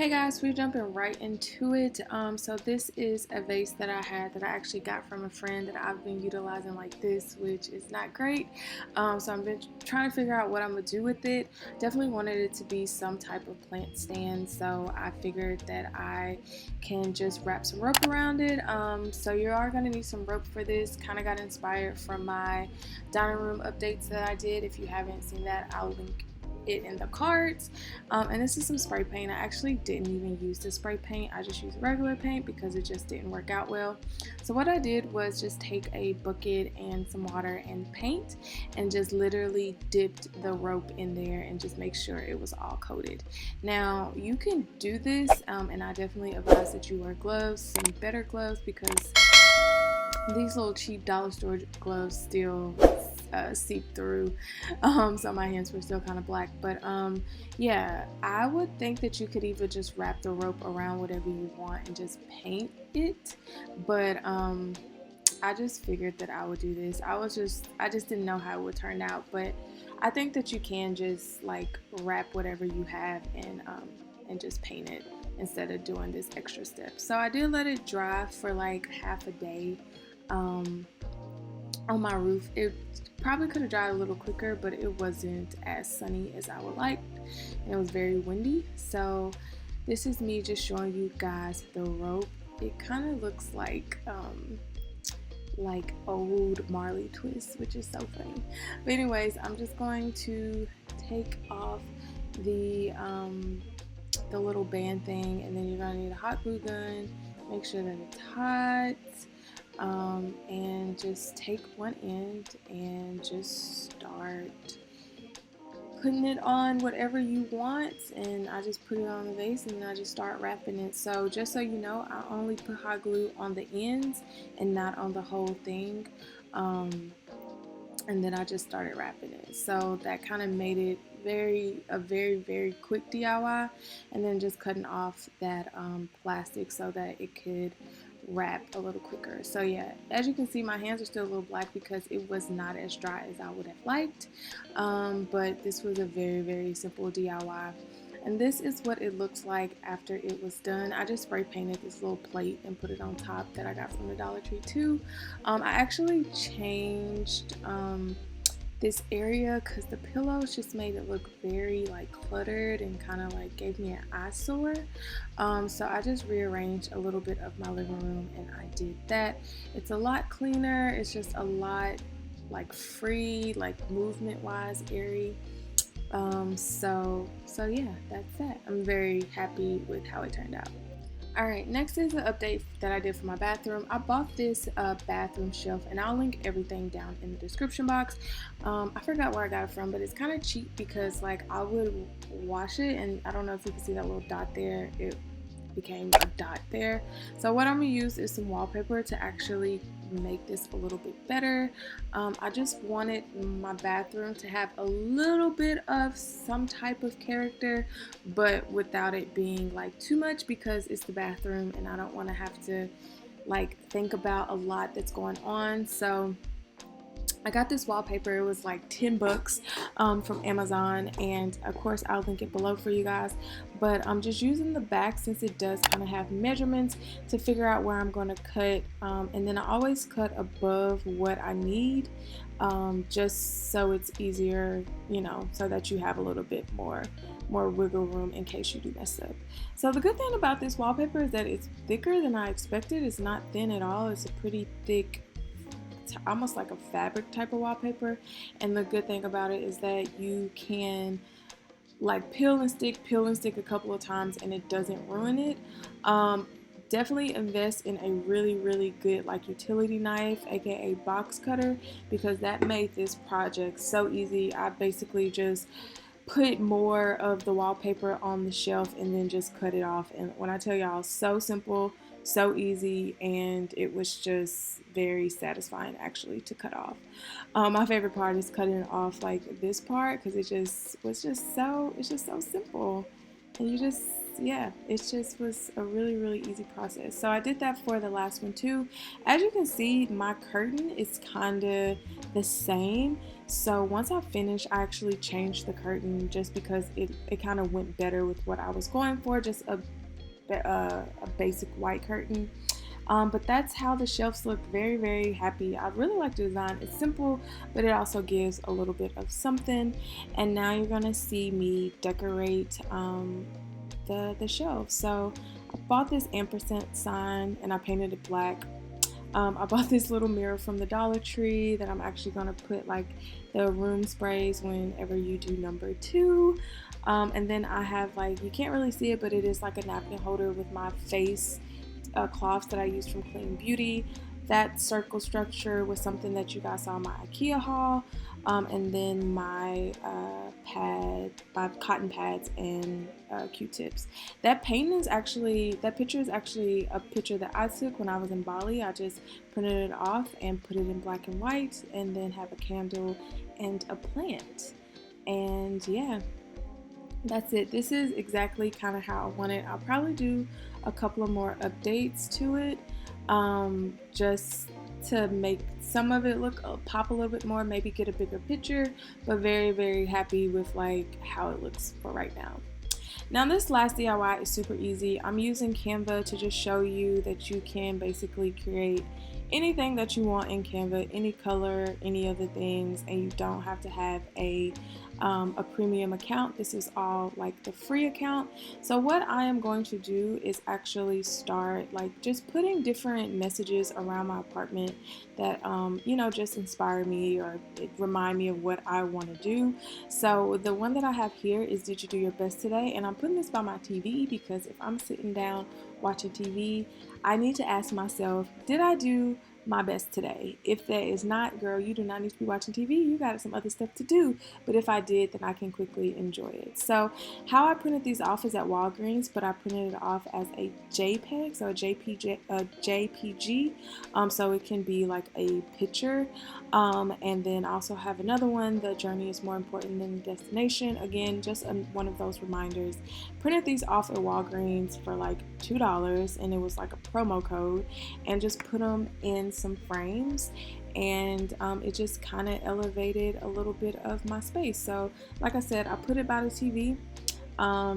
Hey guys, we're jumping right into it. So this is a vase that I had that I actually got from a friend that I've been utilizing like this, which is not great. So I've been trying to figure out what I'm gonna do with it. Definitely wanted it to be some type of plant stand, so I figured that I can just wrap some rope around it. So you are gonna need some rope for this. Kind of got inspired from my dining room updates that I did. If you haven't seen that, I'll link it in the cards. And this is some spray paint. I actually didn't even use the spray paint. I just used regular paint because it just didn't work out well. So what I did was just take a bucket and some water and paint and just literally dipped the rope in there and just make sure it was all coated. Now you can do this, and I definitely advise that you wear gloves, some better gloves, because these little cheap dollar store gloves still seep through, so my hands were still kind of black. But yeah, I would think that you could either just wrap the rope around whatever you want and just paint it, but I just figured that I would do this. I just didn't know how it would turn out, but I think that you can just like wrap whatever you have and just paint it instead of doing this extra step. So I did let it dry for like half a day on my roof. It probably could have dried a little quicker, but it wasn't as sunny as I would like, and it was very windy. So this is me just showing you guys the rope. It kind of looks like old Marley twists, which is so funny. But anyways, I'm just going to take off the little band thing, and then you're gonna need a hot glue gun. Make sure that it's hot. And just take one end and just start putting it on whatever you want, and I just put it on the vase and I just start wrapping it. So just so you know, I only put hot glue on the ends and not on the whole thing, and then I just started wrapping it. So that kind of made it a very quick DIY, and then just cutting off that plastic so that it could wrap a little quicker. So yeah, as you can see, my hands are still a little black because it was not as dry as I would have liked, but this was a very simple DIY, and this is what it looks like after it was done. I just spray painted this little plate and put it on top that I got from the Dollar Tree too. I actually changed this area because the pillows just made it look very like cluttered and kind of like gave me an eyesore. So I just rearranged a little bit of my living room and I did that. It's a lot cleaner. It's just a lot like free, like movement wise, airy. So yeah, that's that. I'm very happy with how it turned out. Alright, next is an update that I did for my bathroom. I bought this bathroom shelf, and I'll link everything down in the description box. I forgot where I got it from, but it's kind of cheap because like I would wash it, and I don't know if you can see that little dot there. It became a dot there. So what I'm going to use is some wallpaper to actually make this a little bit better. I just wanted my bathroom to have a little bit of some type of character, but without it being like too much, because it's the bathroom and I don't want to have to like think about a lot that's going on. So I got this wallpaper. It was like 10 bucks from Amazon, and of course I'll link it below for you guys. But I'm just using the back since it does kind of have measurements to figure out where I'm going to cut, and then I always cut above what I need, just so it's easier, you know, so that you have a little bit more wiggle room in case you do mess up. So the good thing about this wallpaper is that it's thicker than I expected. It's not thin at all. It's a pretty thick, almost like a fabric type of wallpaper, and the good thing about it is that you can like peel and stick a couple of times and it doesn't ruin it. Definitely invest in a really good like utility knife, aka box cutter, because that made this project so easy. I basically just put more of the wallpaper on the shelf and then just cut it off, and when I tell y'all, so simple, so easy, and it was just very satisfying actually to cut off. My favorite part is cutting it off like this part, because it's just so simple, and you just, yeah, it just was a really easy process. So I did that for the last one too. As you can see, my curtain is kind of the same. So once I finished, I actually changed the curtain just because it kind of went better with what I was going for, just a basic white curtain. But that's how the shelves look. Very, very happy. I really like the design. It's simple, but it also gives a little bit of something. And now you're gonna see me decorate the shelves. So I bought this ampersand sign and I painted it black. I bought this little mirror from the Dollar Tree that I'm actually gonna put like the room sprays whenever you do number 2. And then I have, like, you can't really see it, but it is like a napkin holder with my face cloths that I used from Clean Beauty. That circle structure was something that you guys saw in my IKEA haul. And then my my cotton pads and Q-tips. That picture is actually a picture that I took when I was in Bali. I just printed it off and put it in black and white, and then have a candle and a plant. And yeah, that's it. This is exactly kind of how I want it. I'll probably do a couple of more updates to it, just to make some of it look pop a little bit more, maybe get a bigger picture, but very, very happy with like how it looks for right now. Now this last DIY is super easy. I'm using Canva to just show you that you can basically create anything that you want in Canva, any color, any other things, and you don't have to have a premium account. This is all like the free account. So what I am going to do is actually start like just putting different messages around my apartment that you know, just inspire me or remind me of what I want to do. So the one that I have here is, did you do your best today? And I'm putting this by my TV because if I'm sitting down watching TV, I need to ask myself, did I do my best today? If that is not, girl, you do not need to be watching TV. You got some other stuff to do. But if I did, then I can quickly enjoy it. So how I printed these off is at Walgreens, but I printed it off as a JPEG, so a JPG. So it can be like a picture. And then I also have another one, the journey is more important than the destination. Again, just one of those reminders. Printed these off at Walgreens for like $2, and it was like a promo code, and just put them in some frames, and it just kind of elevated a little bit of my space. So like I said, I put it by the TV.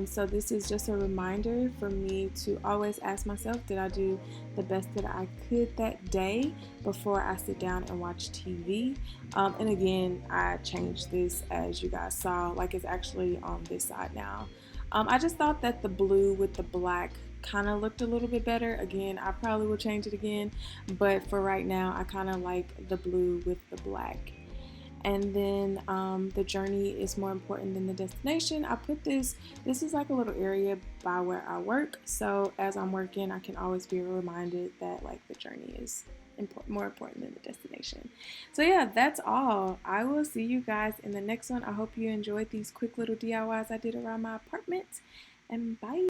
So this is just a reminder for me to always ask myself, did I do the best that I could that day before I sit down and watch TV? And again, I changed this, as you guys saw, like it's actually on this side now. I just thought that the blue with the black kind of looked a little bit better. Again, I probably will change it again, but for right now, I kind of like the blue with the black. And then the journey is more important than the destination. I put this is like a little area by where I work, so as I'm working, I can always be reminded that like the journey is more important than the destination. So yeah, that's all. I will see you guys in the next one. I hope you enjoyed these quick little DIYs I did around my apartment, and bye.